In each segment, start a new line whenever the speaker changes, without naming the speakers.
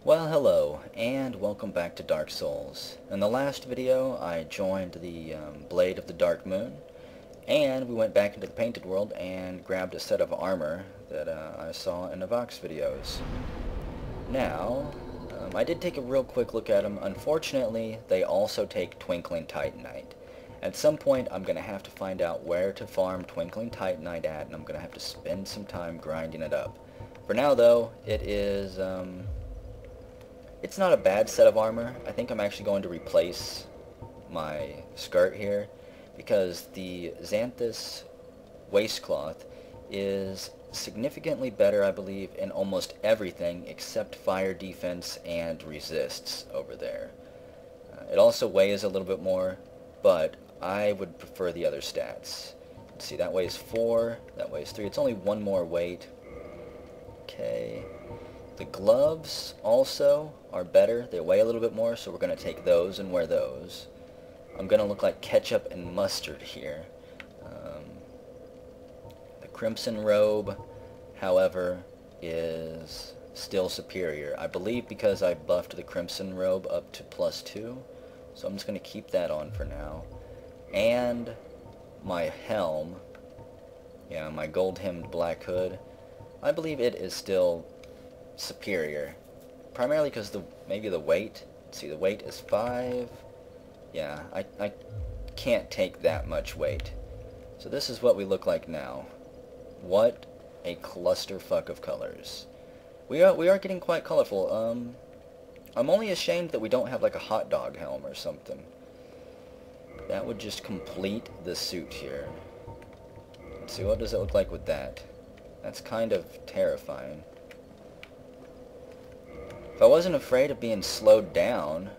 Well, hello, and welcome back to Dark Souls. In the last video, I joined the Blade of the Dark Moon, and we went back into the Painted World and grabbed a set of armor that I saw in the Vox videos. Now, I did take a real quick look at them. Unfortunately, they also take Twinkling Titanite. At some point, I'm going to have to find out where to farm Twinkling Titanite at, and I'm going to have to spend some time grinding it up. For now, though, it is... It's not a bad set of armor. I think I'm actually going to replace my skirt here because the Xanthus waistcloth is significantly better, I believe, in almost everything except fire defense and resists over there. It also weighs a little bit more, but I would prefer the other stats. Let's see, that weighs 4, that weighs 3. It's only one more weight. Okay. The gloves also are better. They weigh a little bit more, so we're going to take those and wear those. I'm going to look like ketchup and mustard here. The crimson robe, however, is still superior. I believe because I buffed the crimson robe up to +2, so I'm just going to keep that on for now. And my helm, yeah, my gold-hemmed black hood, I believe it is still superior, primarily because maybe the weight. Let's see, the weight is 5. Yeah, I can't take that much weight. So this is what we look like now. What a clusterfuck of colors. We are getting quite colorful. I'm only ashamed that we don't have like a hot dog helm or something. That would just complete the suit here. Let's see, what does it look like with that? That's kind of terrifying. If I wasn't afraid of being slowed down,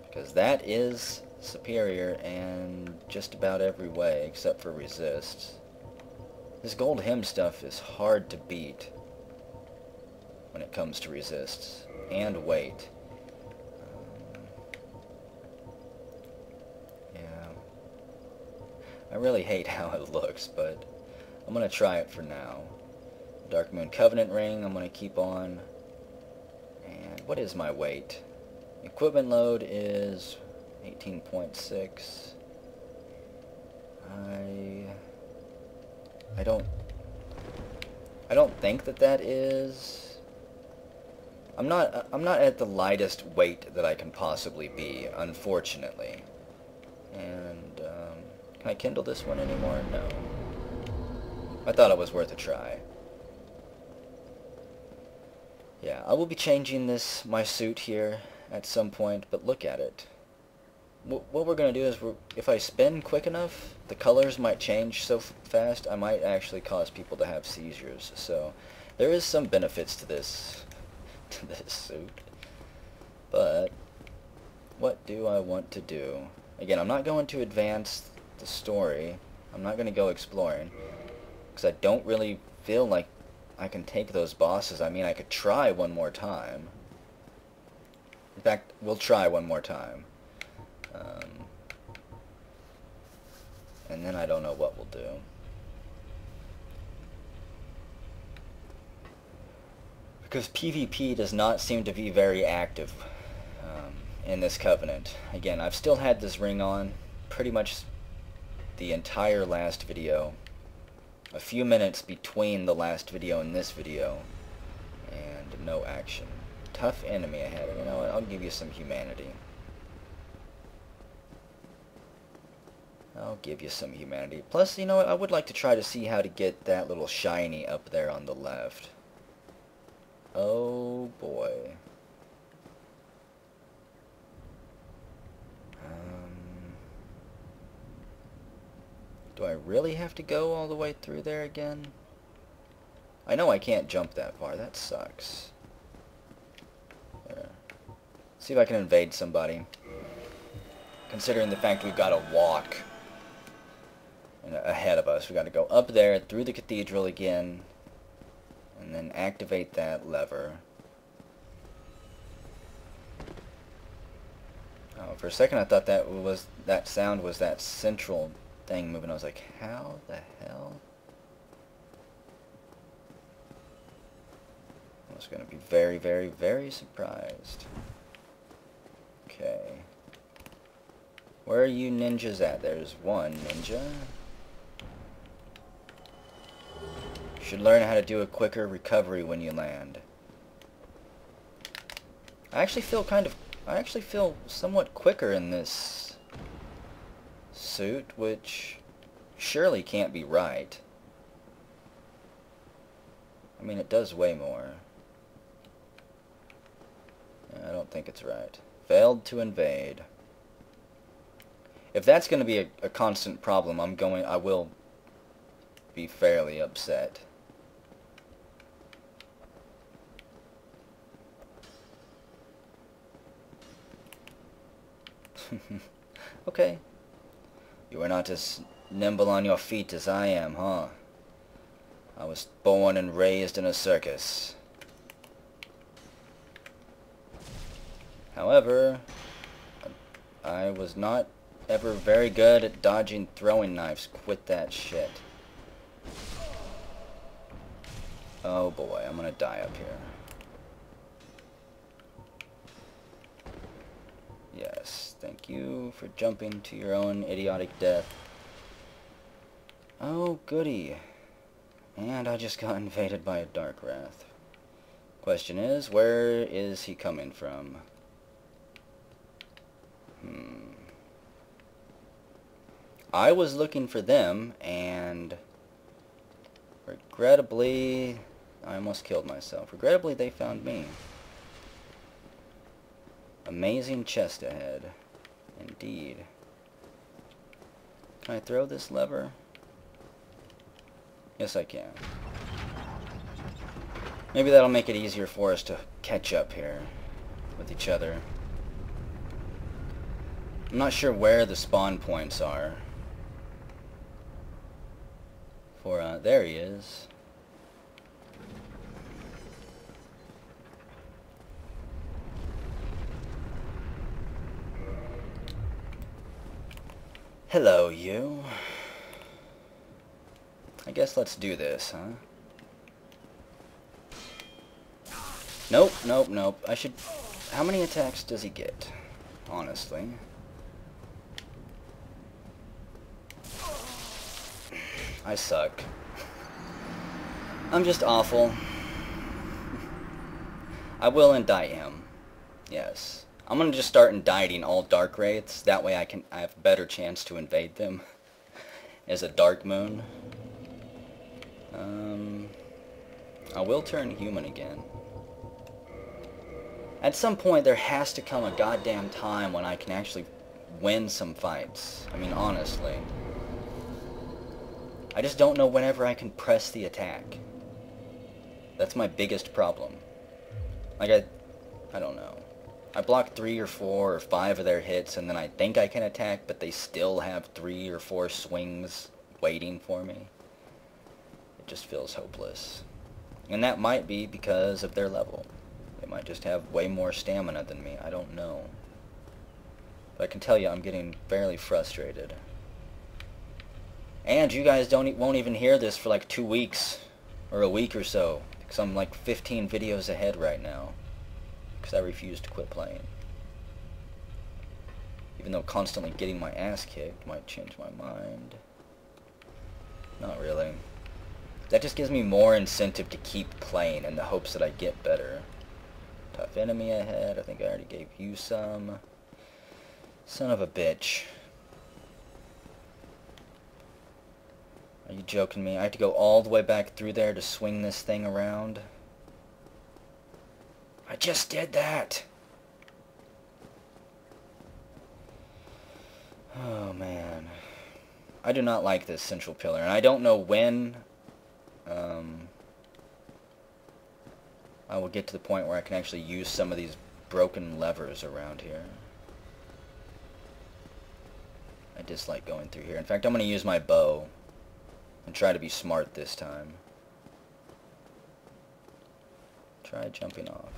because that is superior in just about every way except for resist. This gold hem stuff is hard to beat when it comes to resists and weight. Yeah, I really hate how it looks, but I'm gonna try it for now. Dark Moon Covenant Ring, I'm going to keep on. And what is my weight? Equipment load is 18.6. I don't think that is... I'm not at the lightest weight that I can possibly be, unfortunately. And can I kindle this one anymore? No. I thought it was worth a try. Yeah, I will be changing my suit here at some point, but look at it. What we're going to do is, if I spin quick enough, the colors might change so fast, I might actually cause people to have seizures. So, there is some benefits to this suit. But, what do I want to do? Again, I'm not going to advance the story. I'm not going to go exploring, because I don't really feel like I can take those bosses. I mean, I could try one more time. In fact, we'll try one more time. And then I don't know what we'll do. Because PvP does not seem to be very active in this Covenant. Again, I've still had this ring on pretty much the entire last video. A few minutes between the last video and this video, and no action. Tough enemy ahead. You know what? I'll give you some humanity. I'll give you some humanity. Plus, you know what? I would like to try to see how to get that little shiny up there on the left. Oh boy. Do I really have to go all the way through there again? I know I can't jump that far. That sucks. There. See if I can invade somebody. Considering the fact we've got to walk ahead of us. We've got to go up there, through the cathedral again, and then activate that lever. Oh, for a second I thought that sound was that central thing moving. I was like, how the hell? was going to be very, very, very surprised. Okay. Where are you ninjas at? There's one ninja. Should learn how to do a quicker recovery when you land. I actually feel somewhat quicker in this suit, which surely can't be right. I mean, it does way more. I don't think it's right. Failed to invade. If that's going to be a constant problem, I will be fairly upset. Okay. You are not as nimble on your feet as I am, huh? I was born and raised in a circus. However, I was not ever very good at dodging throwing knives. Quit that shit. Oh boy, I'm gonna die up here. Yes, thank you for jumping to your own idiotic death. Oh goody. And I just got invaded by a Dark Wrath. Question is, where is he coming from? I was looking for them, and regrettably, I almost killed myself. Regrettably, they found me. Amazing chest ahead. Indeed. Can I throw this lever? Yes, I can. Maybe that'll make it easier for us to catch up here with each other. I'm not sure where the spawn points are. There he is. Hello, you. I guess let's do this, huh? Nope, nope, nope. I should... How many attacks does he get? Honestly. I suck. I'm just awful. I will indict him. Yes. I'm gonna just start indicting all Dark Wraiths. That way I have a better chance to invade them as a Dark Moon. I will turn human again. At some point there has to come a goddamn time when I can actually win some fights. I mean, honestly. I just don't know whenever I can press the attack. That's my biggest problem. Like, I don't know. I block 3 or 4 or 5 of their hits, and then I think I can attack, but they still have 3 or 4 swings waiting for me. It just feels hopeless. And that might be because of their level. They might just have way more stamina than me. I don't know. But I can tell you I'm getting fairly frustrated. And you guys won't even hear this for like 2 weeks or a week or so, because I'm like 15 videos ahead right now, because I refuse to quit playing. Even though constantly getting my ass kicked might change my mind. Not really. That just gives me more incentive to keep playing in the hopes that I get better. Tough enemy ahead. I think I already gave you some. Son of a bitch. Are you joking me? I have to go all the way back through there to swing this thing around? I just did that! Oh, man. I do not like this central pillar, and I don't know when I will get to the point where I can actually use some of these broken levers around here. I dislike going through here. In fact, I'm going to use my bow and try to be smart this time. Try jumping off.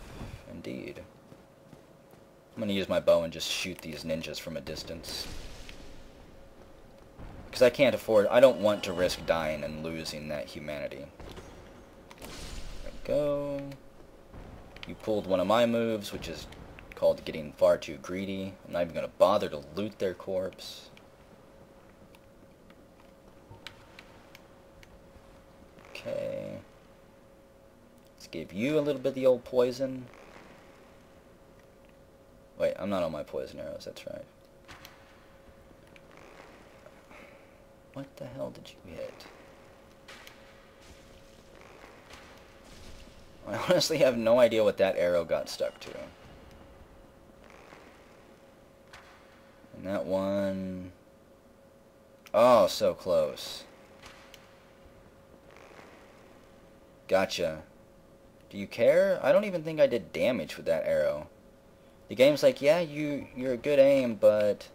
Indeed. I'm going to use my bow and just shoot these ninjas from a distance. Because I can't afford... I don't want to risk dying and losing that humanity. There we go. You pulled one of my moves, which is called getting far too greedy. I'm not even going to bother to loot their corpse. Okay. Let's give you a little bit of the old poison. Wait, I'm not on my poison arrows, that's right. What the hell did you hit? I honestly have no idea what that arrow got stuck to. And that one... Oh, so close. Gotcha. Do you care? I don't even think I did damage with that arrow. The game's like, yeah, you're a good aim, but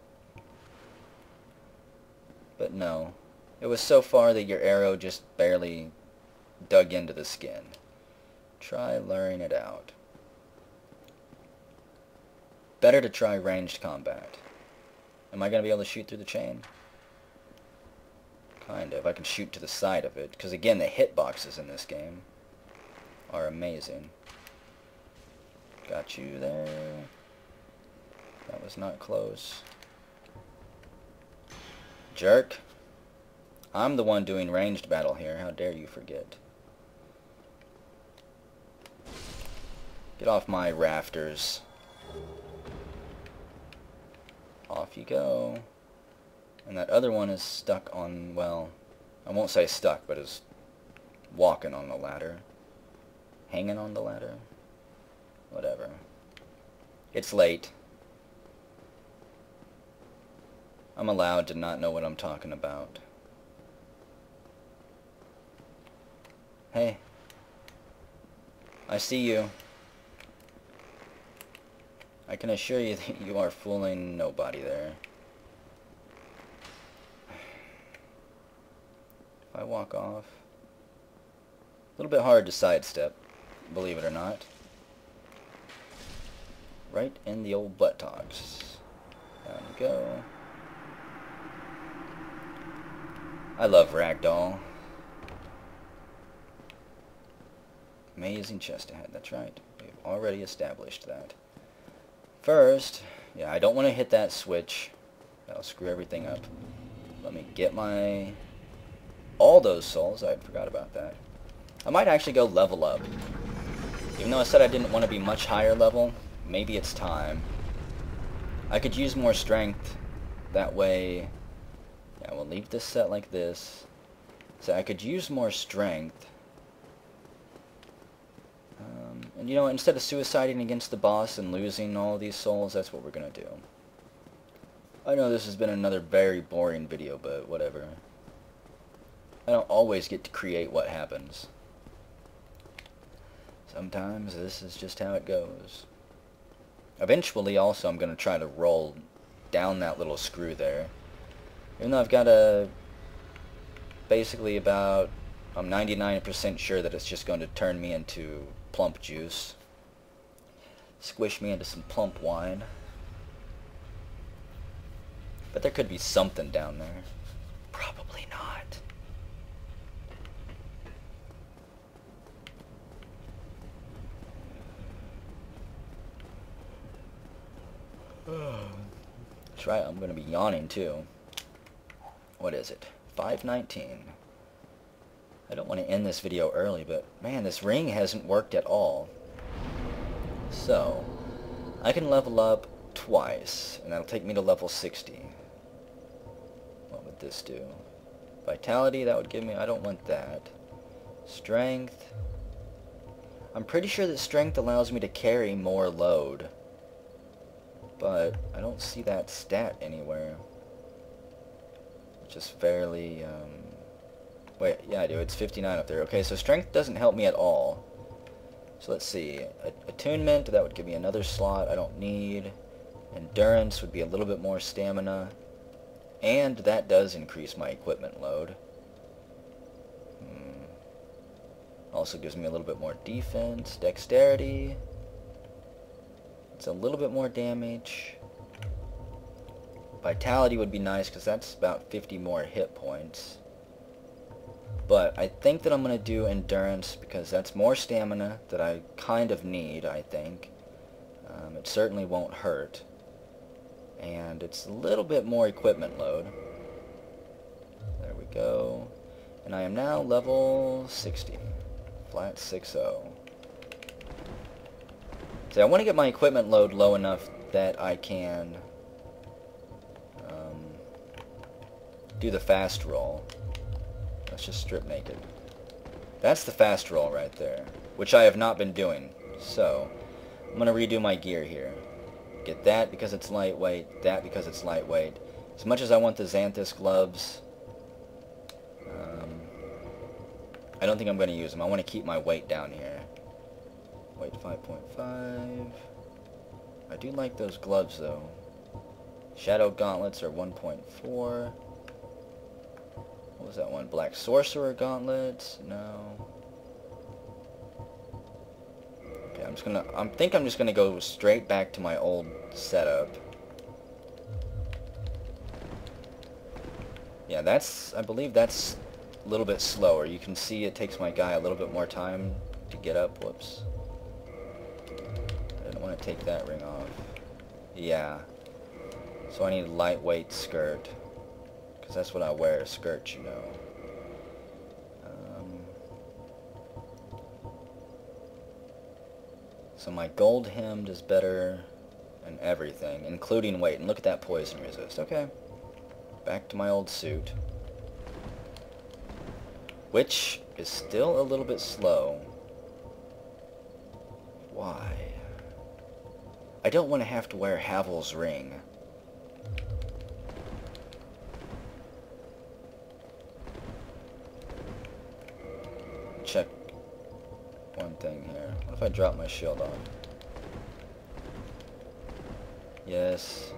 no. It was so far that your arrow just barely dug into the skin. Try luring it out. Better to try ranged combat. Am I going to be able to shoot through the chain? Kind of. I can shoot to the side of it, because again, the hitboxes in this game are amazing. Got you there. That was not close. Jerk. I'm the one doing ranged battle here. How dare you forget. Get off my rafters. Off you go. And that other one is stuck on, well, I won't say stuck, but is walking on the ladder. Hanging on the ladder. Whatever. It's late. I'm allowed to not know what I'm talking about. Hey. I see you. I can assure you that you are fooling nobody there. If I walk off... A little bit hard to sidestep, believe it or not. Right in the old buttocks. Down we go. I love Ragdoll. Amazing chest ahead, that's right. We've already established that. First, yeah, I don't want to hit that switch. That'll screw everything up. Let me get my... all those souls, I forgot about that. I might actually go level up. Even though I said I didn't want to be much higher level, maybe it's time. I could use more strength. That way... yeah, we'll leave this set like this. So I could use more strength. And you know, instead of suiciding against the boss and losing all these souls, that's what we're going to do. I know this has been another very boring video, but whatever. I don't always get to create what happens. Sometimes this is just how it goes. Eventually, also, I'm going to try to roll down that little screw there. Even though I've got a... basically about... I'm 99% sure that it's just going to turn me into plump juice. Squish me into some plump wine. But there could be something down there. Probably not. That's right, I'm going to be yawning too. What is it? 5:19. I don't want to end this video early, but man, this ring hasn't worked at all. So, I can level up twice, and that'll take me to level 60. What would this do? Vitality, that would give me... I don't want that. Strength. I'm pretty sure that strength allows me to carry more load. But I don't see that stat anywhere. Which is fairly... wait, yeah I do. It's 59 up there. Okay, so strength doesn't help me at all. So let's see. Attunement, that would give me another slot I don't need. Endurance would be a little bit more stamina. And that does increase my equipment load. Also gives me a little bit more defense. Dexterity. It's a little bit more damage. Vitality would be nice because that's about 50 more hit points. But I think that I'm going to do endurance because that's more stamina that I kind of need, I think. It certainly won't hurt. And it's a little bit more equipment load. There we go. And I am now level 60. Flat 6-0. So I want to get my equipment load low enough that I can do the fast roll. Let's just strip naked. That's the fast roll right there, which I have not been doing. So I'm going to redo my gear here. Get that because it's lightweight, that because it's lightweight. As much as I want the Xanthus gloves, I don't think I'm going to use them. I want to keep my weight down here. Weight 5.5. I do like those gloves though. Shadow gauntlets are 1.4. What was that one? Black Sorcerer gauntlets? No. Okay, I think I'm just gonna go straight back to my old setup. Yeah, I believe that's a little bit slower. You can see it takes my guy a little bit more time to get up. Whoops. I didn't want to take that ring off. Yeah. So I need a lightweight skirt. Because that's what I wear, a skirt, you know. So my gold hemmed is better and everything, including weight. And look at that poison resist. Okay. Back to my old suit. Which is still a little bit slow. Why? I don't want to have to wear Havel's ring. Check one thing here. What if I drop my shield off? Yes.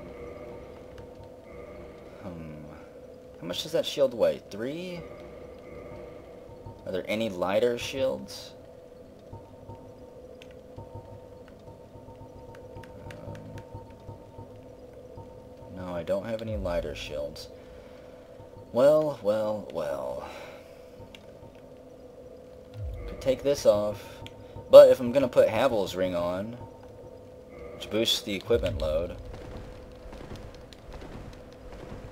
How much does that shield weigh? 3? Are there any lighter shields? No, I don't have any lighter shields. Well, well, well. Could take this off. But if I'm going to put Havel's ring on, which boosts the equipment load,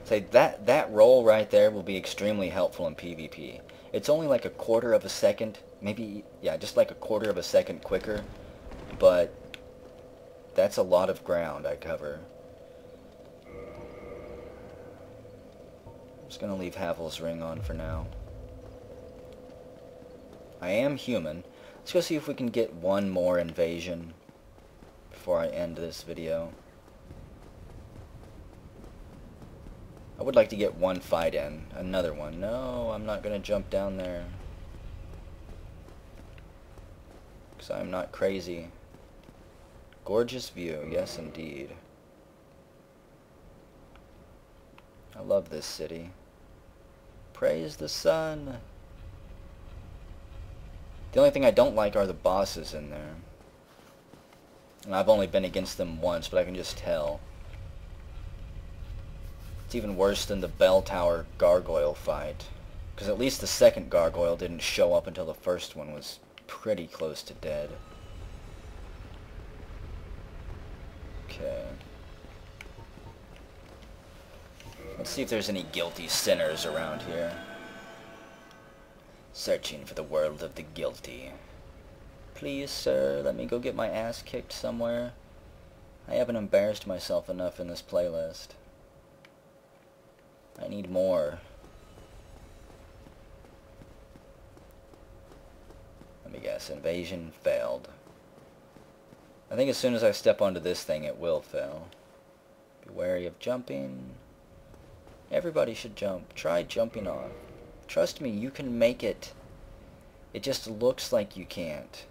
say that roll right there will be extremely helpful in PvP. It's only like a quarter of a second, maybe, yeah, just like a quarter of a second quicker, but that's a lot of ground I cover. I'm just going to leave Havel's ring on for now. I am human. Let's go see if we can get one more invasion before I end this video. I would like to get one fight in. Another one. No, I'm not going to jump down there. Because I'm not crazy. Gorgeous view. Yes, indeed. I love this city. Praise the sun. The only thing I don't like are the bosses in there. And I've only been against them once, but I can just tell. It's even worse than the bell tower gargoyle fight. Because at least the second gargoyle didn't show up until the first one was pretty close to dead. Okay. Let's see if there's any guilty sinners around here. Searching for the world of the guilty. Please, sir, let me go get my ass kicked somewhere. I haven't embarrassed myself enough in this playlist. I need more. Let me guess, invasion failed. I think as soon as I step onto this thing, it will fail. Be wary of jumping. Everybody should jump. Try jumping off. Trust me, you can make it. It just looks like you can't.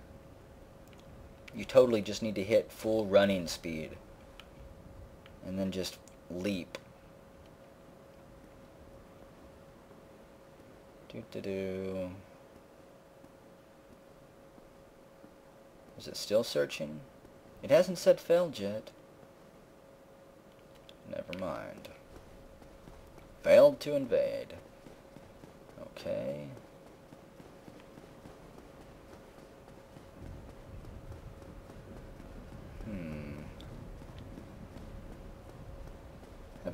You totally just need to hit full running speed. And then just leap. Doo-doo-doo. Is it still searching? It hasn't said failed yet. Never mind. Failed to invade. Okay.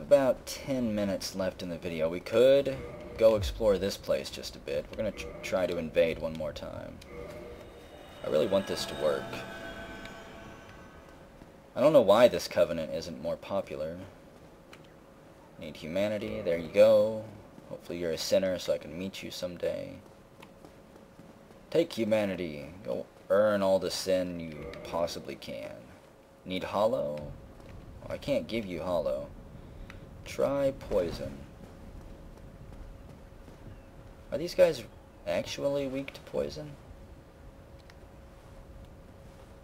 about 10 minutes left in the video. We could go explore this place just a bit. We're going to try to invade one more time. I really want this to work. I don't know why this covenant isn't more popular. Need humanity. There you go. Hopefully you're a sinner so I can meet you someday. Take humanity. Go earn all the sin you possibly can. Need hollow? Oh, I can't give you hollow. Try poison. Are these guys actually weak to poison?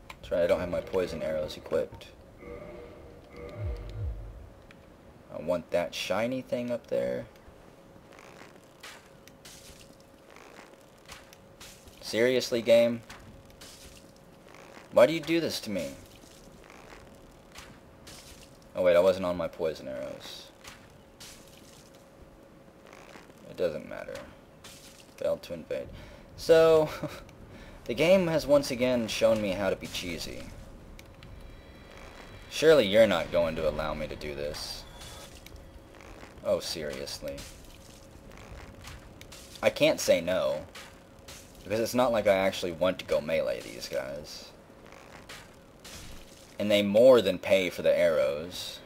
That's right, I don't have my poison arrows equipped. I want that shiny thing up there. Seriously, game? Why do you do this to me? Oh wait, I wasn't on my poison arrows. It doesn't matter. Failed to invade. So, the game has once again shown me how to be cheesy. Surely you're not going to allow me to do this. Oh, seriously. I can't say no. Because it's not like I actually want to go melee these guys. And they more than pay for the arrows.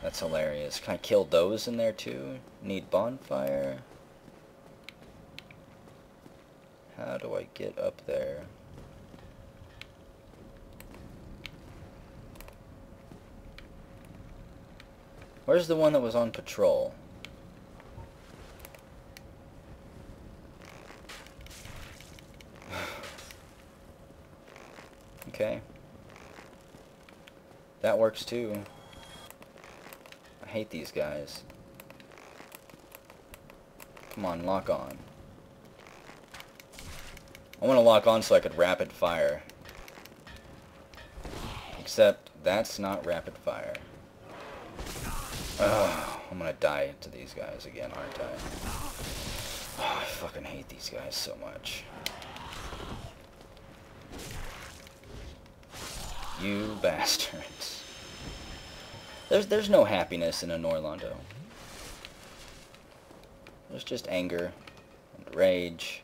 That's hilarious. Can I kill those in there too? Need bonfire. How do I get up there? Where's the one that was on patrol? Okay. That works too. I hate these guys. Come on, lock on. I want to lock on so I could rapid fire. Except, that's not rapid fire. Ugh, I'm gonna die to these guys again, aren't I? Oh, I fucking hate these guys so much. You bastards. There's no happiness in a Norlondo. There's just anger and rage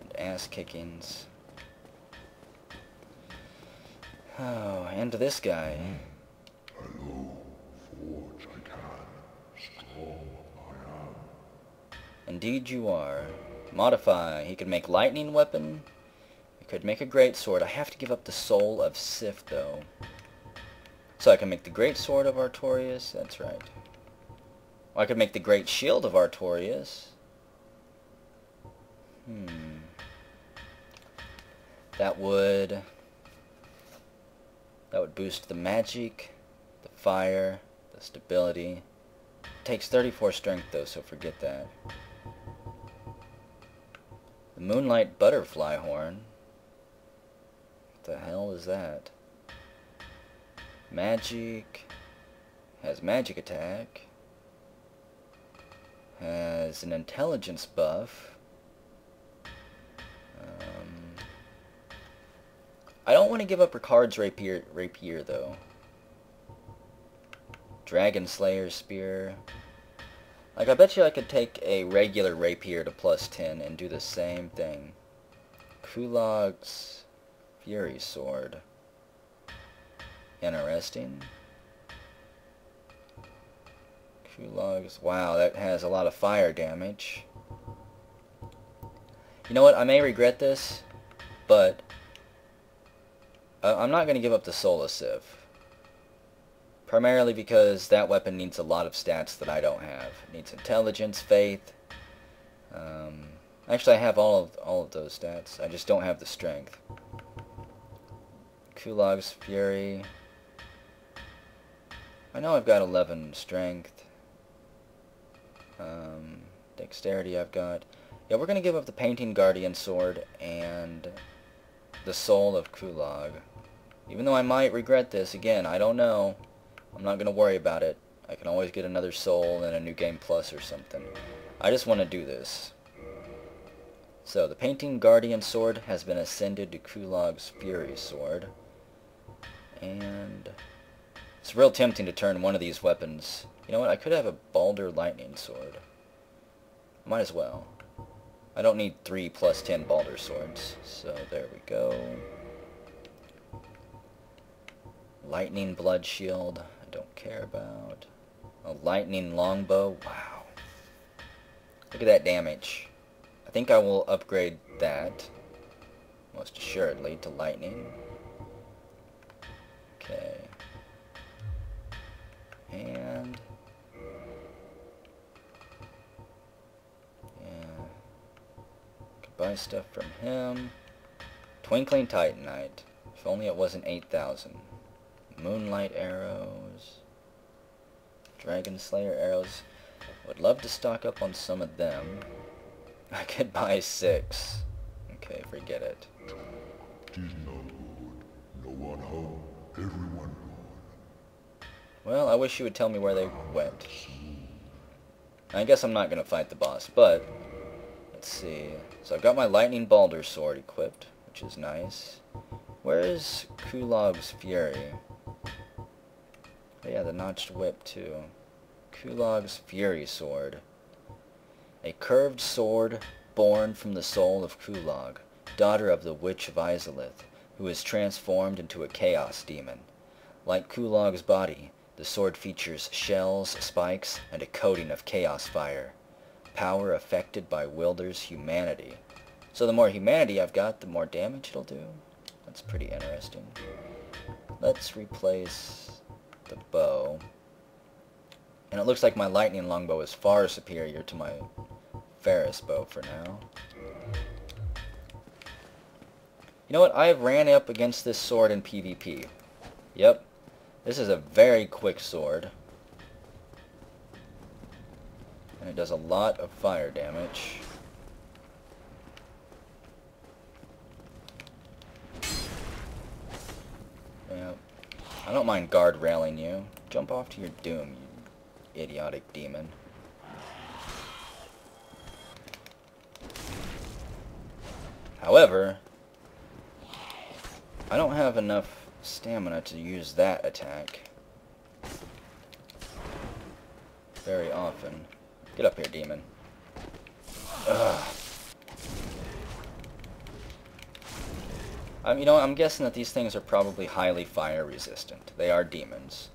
and ass kickings. Oh, and this guy.
Hello, forge I can, strong I am.
Indeed you are. Modify. He could make lightning weapon. He could make a great sword. I have to give up the soul of Sif though. So I can make the great sword of Artorias. That's right. Or I could make the great shield of Artorias. That would boost the magic, the fire, the stability. It takes 34 strength though, so forget that. The Moonlight Butterfly Horn. What the hell is that? Magic. Has magic attack. Has an intelligence buff. I don't want to give up Ricard's rapier though. Dragon Slayer Spear. Like, I bet you I could take a regular rapier to +10 and do the same thing. Kulag's Fury Sword. Interesting. Kulag's... Wow, that has a lot of fire damage. You know what? I may regret this, but I'm not going to give up the Soul of Sif. Primarily because that weapon needs a lot of stats that I don't have. It needs intelligence, faith. Actually, I have all of those stats. I just don't have the strength. Kulag's Fury. I know I've got 11 strength. Dexterity I've got. Yeah, we're going to give up the Painting Guardian Sword and the Soul of Kulag. Even though I might regret this, again, I don't know. I'm not going to worry about it. I can always get another soul in a New Game Plus or something. I just want to do this. So, the Painting Guardian Sword has been ascended to Kulag's Fury Sword. And It's real tempting to turn one of these weapons. You know what? I could have a Balder lightning sword. Might as well. I don't need 3 plus 10 Balder swords. So there we go. Lightning blood shield. I don't care about. A lightning longbow. Wow. Look at that damage. I think I will upgrade that. Most assuredly to lightning. Okay. And yeah, could buy stuff from him. Twinkling Titanite. If only it wasn't 8,000. Moonlight arrows. Dragon Slayer arrows. Would love to stock up on some of them. I could buy 6. Okay, forget it.
Tis no good. No one home. Everyone gone.
Well, I wish you would tell me where they went. I guess I'm not going to fight the boss, but let's see. So I've got my Lightning Balder sword equipped, which is nice. Where is Kulog's Fury? Oh yeah, the notched whip too. Kulog's Fury sword. A curved sword born from the soul of Kulog, daughter of the Witch of Izalith, who is transformed into a chaos demon. Like Kulog's body, the sword features shells, spikes, and a coating of chaos fire. Power affected by Wilder's humanity. So the more humanity I've got, the more damage it'll do. That's pretty interesting. Let's replace the bow. And it looks like my lightning longbow is far superior to my Ferris bow for now. You know what? I ran up against this sword in PvP. Yep. This is a very quick sword. And it does a lot of fire damage. Yep. I don't mind guard railing you. Jump off to your doom, you idiotic demon. However, I don't have enough stamina to use that attack very often. Get up here, demon. Ugh. You know, I'm guessing that these things are probably highly fire resistant. They are demons.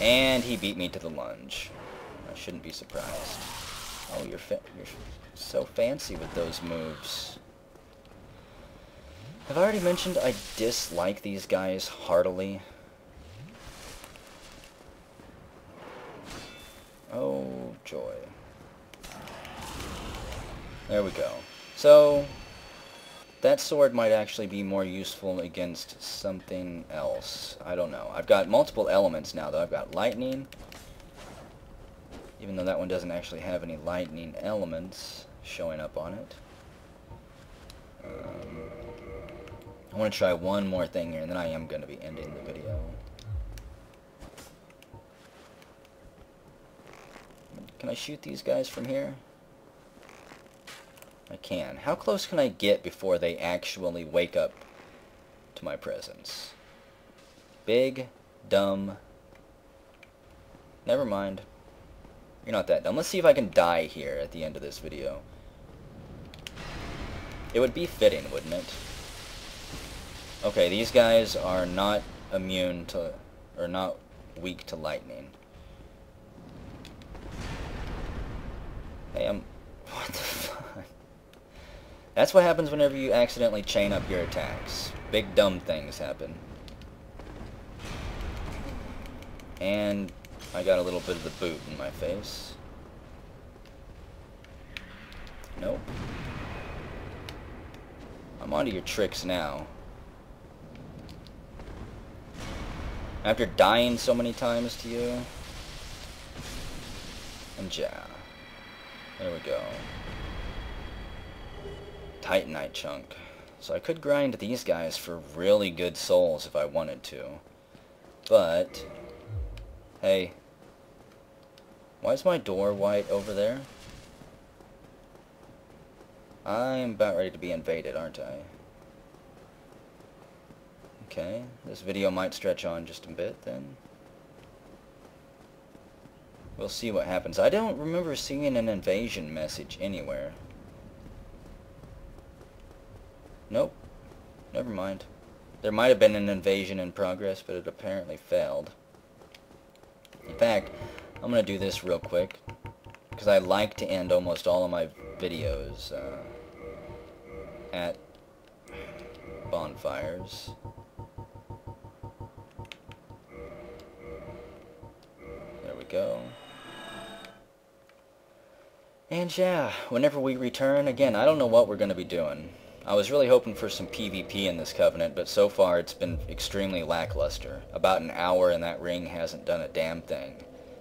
And he beat me to the lunge. I shouldn't be surprised. Oh, you're so fancy with those moves. Have I already mentioned I dislike these guys heartily? Oh, joy. There we go. So, that sword might actually be more useful against something else. I don't know. I've got multiple elements now, though. I've got lightning, even though that one doesn't actually have any lightning elements showing up on it. I want to try one more thing here, and then I am going to be ending the video. Can I shoot these guys from here? I can. How close can I get before they actually wake up to my presence? Big, dumb. Never mind. You're not that dumb. Let's see if I can die here at the end of this video. It would be fitting, wouldn't it? Okay, these guys are not immune to, or not weak to lightning. Hey, what the fuck? That's what happens whenever you accidentally chain up your attacks. Big dumb things happen. And I got a little bit of the boot in my face. Nope. I'm onto your tricks now. After dying so many times to you. And yeah. There we go. Titanite chunk. So I could grind these guys for really good souls if I wanted to. But, hey. Why is my door white over there? I'm about ready to be invaded, aren't I? Okay, this video might stretch on just a bit then. We'll see what happens. I don't remember seeing an invasion message anywhere. Nope. Never mind. There might have been an invasion in progress, but it apparently failed. In fact, I'm going to do this real quick, because I like to end almost all of my videos at bonfires. There we go. And yeah, whenever we return, again, I don't know what we're going to be doing. I was really hoping for some PvP in this Covenant, but so far it's been extremely lackluster. About an hour and that ring hasn't done a damn thing.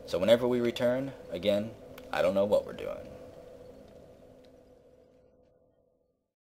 So whenever we return, again, I don't know what we're doing.